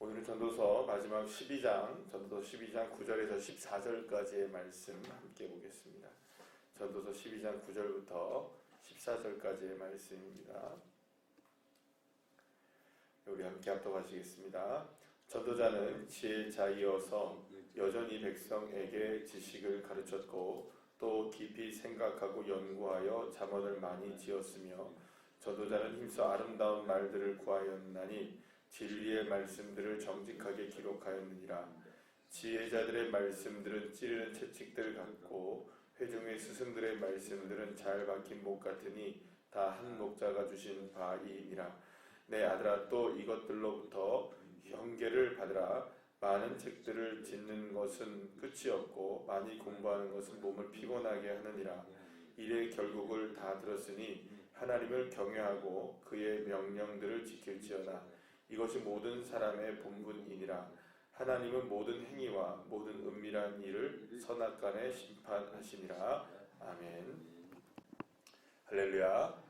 오늘 전도서 마지막 12장, 전도서 12장 9절에서 14절까지의 말씀 함께 보겠습니다. 전도서 12장 9절부터 14절까지의 말씀입니다. 우리 함께 합독하시겠습니다. 전도자는 지혜의 자이어서 여전히 백성에게 지식을 가르쳤고 또 깊이 생각하고 연구하여 잠언을 많이 지었으며 전도자는 힘써 아름다운 말들을 구하였나니 진리의 말씀들을 정직하게 기록하였느니라. 지혜자들의 말씀들은 찌르는 채찍들 같고 회중의 스승들의 말씀들은 잘 박힌 목 같으니 다 한 목자가 주신 바이니라. 내 아들아, 또 이것들로부터 경계를 받으라. 많은 책들을 짓는 것은 끝이 없고 많이 공부하는 것은 몸을 피곤하게 하느니라. 일의 결국을 다 들었으니 하나님을 경외하고 그의 명령들을 지킬지어다. 이것이 모든 사람의 본분이니라. 하나님은 모든 행위와 모든 은밀한 일을 선악간에 심판하시니라. 아멘. 할렐루야.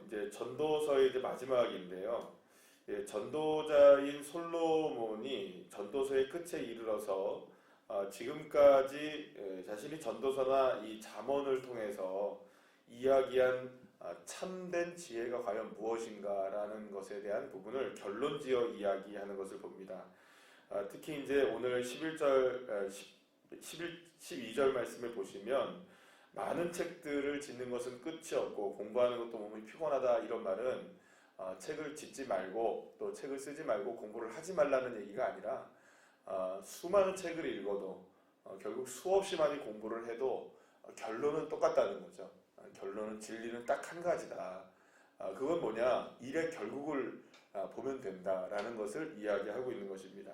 이제 전도서의 이제 마지막인데요. 전도자인 솔로몬이 전도서의 끝에 이르러서 지금까지 자신이 전도서나 이 잠언을 통해서 이야기한 참된 지혜가 과연 무엇인가라는 것에 대한 부분을 결론지어 이야기하는 것을 봅니다. 특히 이제 오늘 12절 말씀을 보시면 많은 책들을 짓는 것은 끝이 없고 공부하는 것도 몸이 피곤하다, 이런 말은 책을 짓지 말고 또 책을 쓰지 말고 공부를 하지 말라는 얘기가 아니라 수많은 책을 읽어도 결국 수없이 많이 공부를 해도 결론은 똑같다는 거죠. 결론은 진리는 딱 한 가지다. 그건 뭐냐? 일의 결국을 보면 된다라는 것을 이야기하고 있는 것입니다.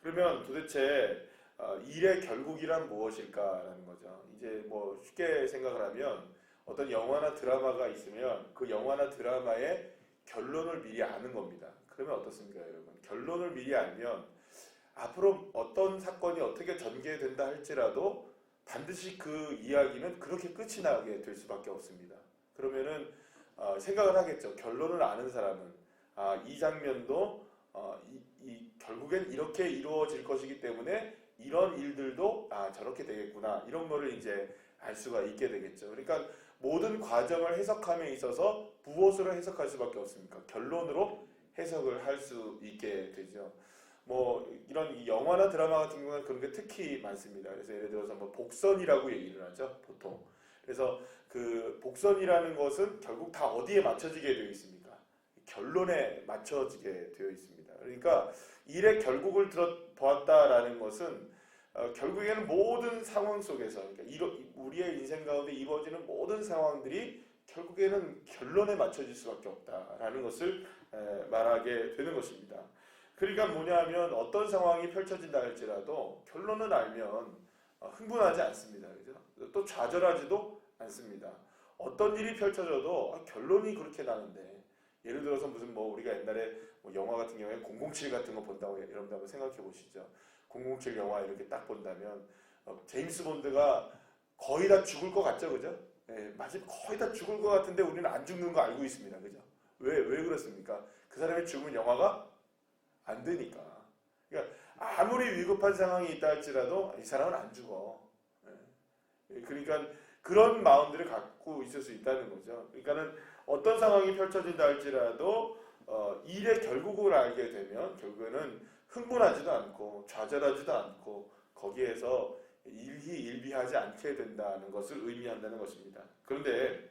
그러면 도대체 일의 결국이란 무엇일까라는 거죠. 이제 뭐 쉽게 생각을 하면 어떤 영화나 드라마가 있으면 그 영화나 드라마의 결론을 미리 아는 겁니다. 그러면 어떻습니까, 여러분? 결론을 미리 알면 앞으로 어떤 사건이 어떻게 전개된다 할지라도 반드시 그 이야기는 그렇게 끝이 나게 될 수밖에 없습니다. 그러면은 생각을 하겠죠. 결론을 아는 사람은 이 장면도 결국엔 이렇게 이루어질 것이기 때문에 이런 일들도 저렇게 되겠구나, 이런 거를 이제 알 수가 있게 되겠죠. 그러니까 모든 과정을 해석함에 있어서 무엇으로 해석할 수밖에 없습니까? 결론으로 해석을 할 수 있게 되죠. 뭐 이런 영화나 드라마 같은 경우는 그런 게 특히 많습니다. 그래서 예를 들어서 뭐 복선이라고 얘기를 하죠, 보통. 그래서 그 복선이라는 것은 결국 다 어디에 맞춰지게 되어 있습니까? 결론에 맞춰지게 되어 있습니다. 그러니까 일의 결국을 보았다라는 것은 결국에는 모든 상황 속에서, 그러니까 우리의 인생 가운데 이루어지는 모든 상황들이 결국에는 결론에 맞춰질 수밖에 없다라는 것을 말하게 되는 것입니다. 그러니까 뭐냐면 어떤 상황이 펼쳐진다 할지라도 결론을 알면 흥분하지 않습니다. 그죠? 또 좌절하지도 않습니다. 어떤 일이 펼쳐져도 결론이 그렇게 나는데, 예를 들어서 무슨 뭐 우리가 옛날에 뭐 영화 같은 경우에 007 같은 거 본다고 여러분들 한번 생각해 보시죠. 007 영화 이렇게 딱 본다면 제임스 본드가 거의 다 죽을 것 같죠, 그죠? 네, 마지막 거의 다 죽을 것 같은데 우리는 안 죽는 거 알고 있습니다, 그죠? 왜 그렇습니까? 그 사람이 죽으면 영화가 안 되니까. 그러니까 아무리 위급한 상황이 있다 할지라도 이 사람은 안 죽어. 그러니까 그런 마음들을 갖고 있을 수 있다는 거죠. 그러니까는 어떤 상황이 펼쳐진다 할지라도 일의 결국을 알게 되면 결국에는 흥분하지도 않고 좌절하지도 않고 거기에서 일희일비하지 않게 된다는 것을 의미한다는 것입니다. 그런데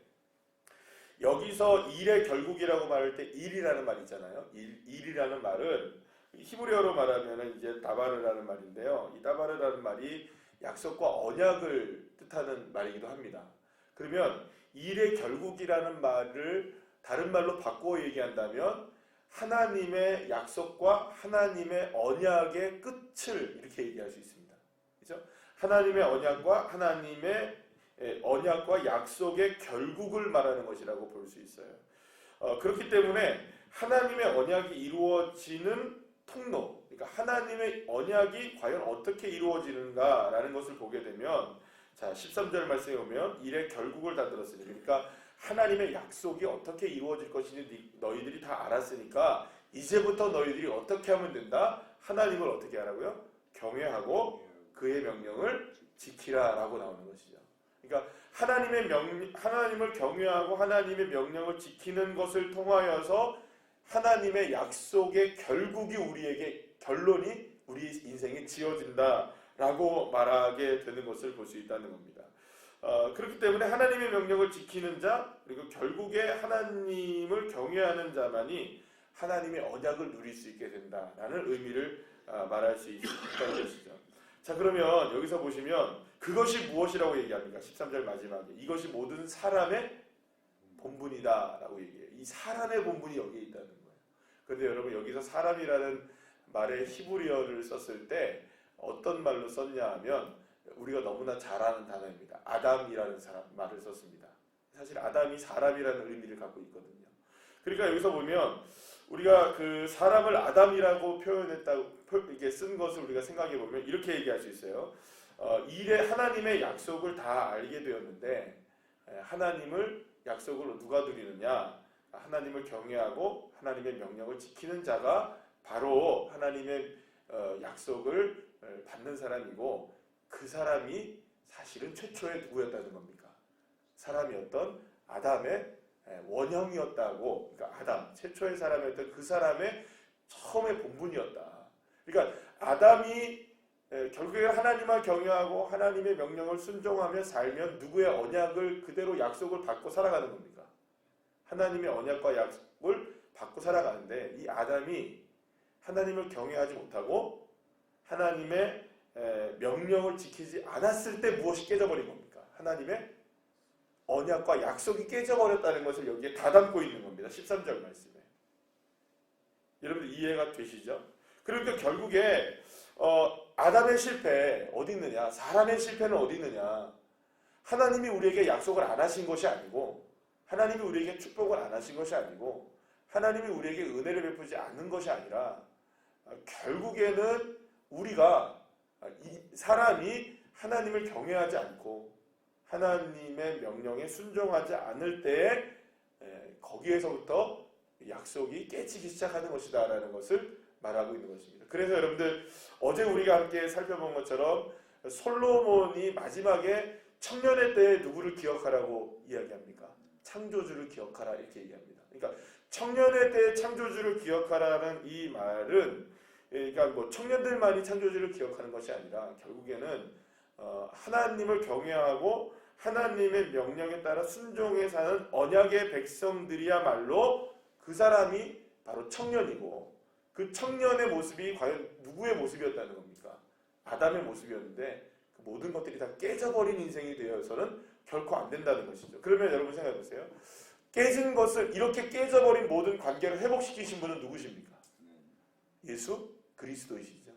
여기서 일의 결국이라고 말할 때 일이라는 말이 있잖아요. 일이라는 말은 히브리어로 말하면 이제 다바르라는 말인데요. 이 다바르라는 말이 약속과 언약을 뜻하는 말이기도 합니다. 그러면 일의 결국이라는 말을 다른 말로 바꾸어 얘기한다면 하나님의 약속과 하나님의 언약의 끝을 이렇게 얘기할 수 있습니다. 그렇죠? 하나님의 언약과 약속의 결국을 말하는 것이라고 볼 수 있어요. 그렇기 때문에 하나님의 언약이 이루어지는 통로, 그러니까 하나님의 언약이 과연 어떻게 이루어지는가라는 것을 보게 되면, 자 13절 말씀에 보면 일의 결국을 다 들었으니, 그러니까 하나님의 약속이 어떻게 이루어질 것인지 너희들이 다 알았으니까 이제부터 너희들이 어떻게 하면 된다? 하나님을 어떻게 하라고요? 경외하고 그의 명령을 지키라라고 나오는 것이죠. 그러니까 하나님을 경외하고 하나님의 명령을 지키는 것을 통하여서 하나님의 약속의 결국이 결론이 우리 인생에 지어진다라고 말하게 되는 것을 볼 수 있다는 겁니다. 그렇기 때문에 하나님의 명령을 지키는 자, 그리고 결국에 하나님을 경외하는 자만이 하나님의 언약을 누릴 수 있게 된다라는 의미를 말할 수 있다는 것이죠. 자, 그러면 여기서 보시면 그것이 무엇이라고 얘기합니까? 13절 마지막에 이것이 모든 사람의 본분이다라고 얘기해요. 이 사람의 본분이 여기에 있다는 거예요. 그런데 여러분, 여기서 사람이라는 말의 히브리어를 썼을 때 어떤 말로 썼냐 하면 우리가 너무나 잘 아는 단어입니다. 아담이라는 말을 썼습니다. 사실 아담이 사람이라는 의미를 갖고 있거든요. 그러니까 여기서 보면 우리가 그 사람을 아담이라고 이게 쓴 것을 우리가 생각해 보면 이렇게 얘기할 수 있어요. 이래 하나님의 약속을 다 알게 되었는데 하나님을 약속을 누가 누리느냐? 하나님을 경외하고 하나님의 명령을 지키는 자가 바로 하나님의 약속을 받는 사람이고, 그 사람이 사실은 최초의 누구였다는 겁니까? 사람이었던 아담의 원형이었다고. 그러니까 아담, 최초의 사람이었던 그 사람의 처음의 본분이었다. 그러니까 아담이 결국에 하나님을 경외하고 하나님의 명령을 순종하며 살면 누구의 언약을 그대로 약속을 받고 살아가는 겁니까? 하나님의 언약과 약속을 받고 살아가는데, 이 아담이 하나님을 경외하지 못하고 하나님의 명령을 지키지 않았을 때 무엇이 깨져버린 겁니까? 하나님의 언약과 약속이 깨져버렸다는 것을 여기에 다 담고 있는 겁니다. 13절 말씀에. 여러분들 이해가 되시죠? 그러니까 결국에 아담의 실패 어디 있느냐? 사람의 실패는 어디 있느냐? 하나님이 우리에게 약속을 안 하신 것이 아니고, 하나님이 우리에게 축복을 안 하신 것이 아니고, 하나님이 우리에게 은혜를 베푸지 않는 것이 아니라 결국에는 우리가, 이 사람이 하나님을 경외하지 않고 하나님의 명령에 순종하지 않을 때에 거기에서부터 약속이 깨지기 시작하는 것이다 라는 것을 말하고 있는 것입니다. 그래서 여러분들 어제 우리가 함께 살펴본 것처럼 솔로몬이 마지막에 청년의 때에 누구를 기억하라고 이야기합니까? 창조주를 기억하라 이렇게 얘기합니다. 그러니까 청년의 때에 창조주를 기억하라는 이 말은, 그러니까 뭐 청년들만이 창조주를 기억하는 것이 아니라 결국에는 하나님을 경외하고 하나님의 명령에 따라 순종해 사는 언약의 백성들이야말로 그 사람이 바로 청년이고, 그 청년의 모습이 과연 누구의 모습이었다는 겁니까? 아담의 모습이었는데 그 모든 것들이 다 깨져버린 인생이 되어서는 결코 안 된다는 것이죠. 그러면 여러분 생각해 보세요. 깨진 것을, 이렇게 깨져버린 모든 관계를 회복시키신 분은 누구십니까? 예수 그리스도이시죠.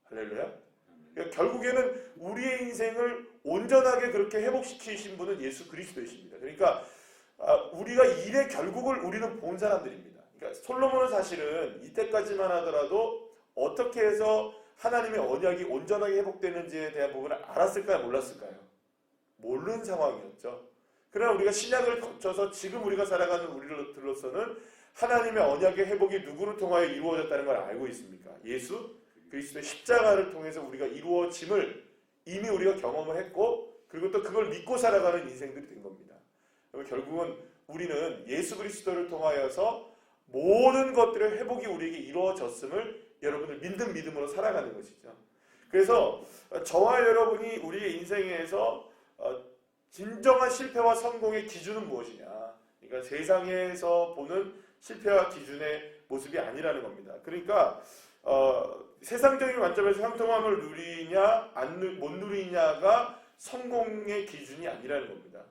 할렐루야. 그러니까 결국에는 우리의 인생을 온전하게 그렇게 회복시키신 분은 예수 그리스도이십니다. 그러니까 우리가 일의 결국을 우리는 본 사람들입니다. 그러니까 솔로몬은 사실은 이때까지만 하더라도 어떻게 해서 하나님의 언약이 온전하게 회복되는지에 대한 부분을 알았을까요? 몰랐을까요? 모르는 상황이었죠. 그러나 우리가 신약을 거쳐서 지금 우리가 살아가는 우리들로서는 하나님의 언약의 회복이 누구를 통하여 이루어졌다는 걸 알고 있습니까? 예수 그리스도의 십자가를 통해서 우리가 이루어짐을 이미 우리가 경험을 했고, 그리고 또 그걸 믿고 살아가는 인생들이 된 겁니다. 결국은 우리는 예수 그리스도를 통하여서 모든 것들의 회복이 우리에게 이루어졌음을 여러분을 믿는 믿음으로 살아가는 것이죠. 그래서 저와 여러분이 우리의 인생에서 진정한 실패와 성공의 기준은 무엇이냐? 그러니까 세상에서 보는 실패와 기준의 모습이 아니라는 겁니다. 그러니까 세상적인 관점에서 형통함을 누리냐 못 누리냐가 성공의 기준이 아니라는 겁니다.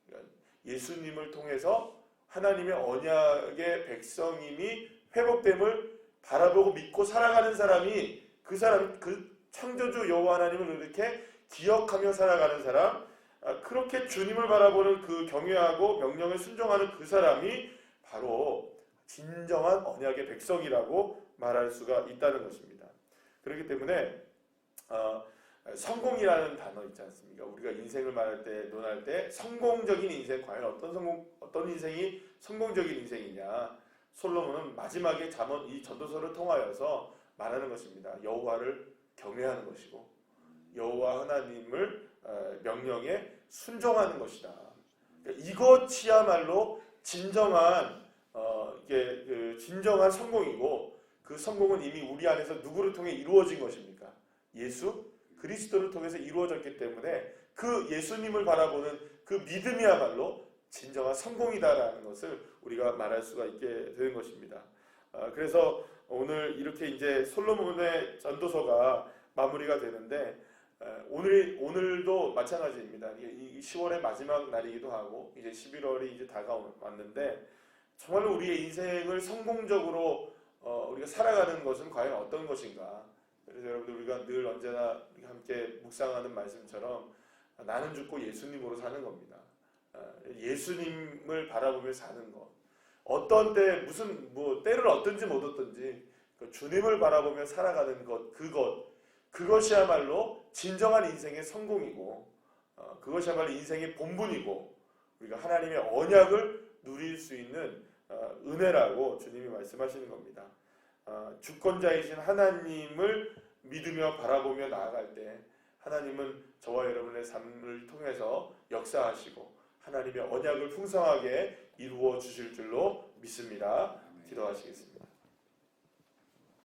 그러니까 예수님을 통해서 하나님의 언약의 백성임이 회복됨을 바라보고 믿고 살아가는 사람이, 그 창조주 여호와 하나님을 이렇게 기억하며 살아가는 사람, 그렇게 주님을 바라보는 그 경외하고 명령에 순종하는 그 사람이 바로 진정한 언약의 백성이라고 말할 수가 있다는 것입니다. 그렇기 때문에 성공이라는 단어 있지 않습니까? 우리가 인생을 논할 때 성공적인 인생, 과연 어떤 인생이 성공적인 인생이냐? 솔로몬은 마지막에 잠언 이 전도서를 통하여서 말하는 것입니다. 여호와를 경외하는 것이고 여호와 하나님을 명령에 순종하는 것이다. 그러니까 이것이야말로 진정한 이게 진정한 성공이고 그 성공은 이미 우리 안에서 누구를 통해 이루어진 것입니까? 예수 그리스도를 통해서 이루어졌기 때문에 그 예수님을 바라보는 그 믿음이야말로 진정한 성공이다라는 것을 우리가 말할 수가 있게 되는 것입니다. 그래서 오늘 이렇게 이제 솔로몬의 전도서가 마무리가 되는데 오늘도 마찬가지입니다. 이 10월의 마지막 날이기도 하고 이제 11월이 이제 다가왔는데 정말로 우리의 인생을 성공적으로 우리가 살아가는 것은 과연 어떤 것인가? 그래서 여러분들 우리가 늘 언제나 함께 묵상하는 말씀처럼 나는 죽고 예수님으로 사는 겁니다. 예수님을 바라보며 사는 것. 어떤 때 무슨 때를 얻든지 못 얻든지 주님을 바라보며 살아가는 것, 그것이야말로 진정한 인생의 성공이고 그것이야말로 인생의 본분이고 우리가 하나님의 언약을 누릴 수 있는 은혜라고 주님이 말씀하시는 겁니다. 주권자이신 하나님을 믿으며 바라보며 나아갈 때 하나님은 저와 여러분의 삶을 통해서 역사하시고 하나님의 언약을 풍성하게 이루어 주실 줄로 믿습니다. 기도하시겠습니다.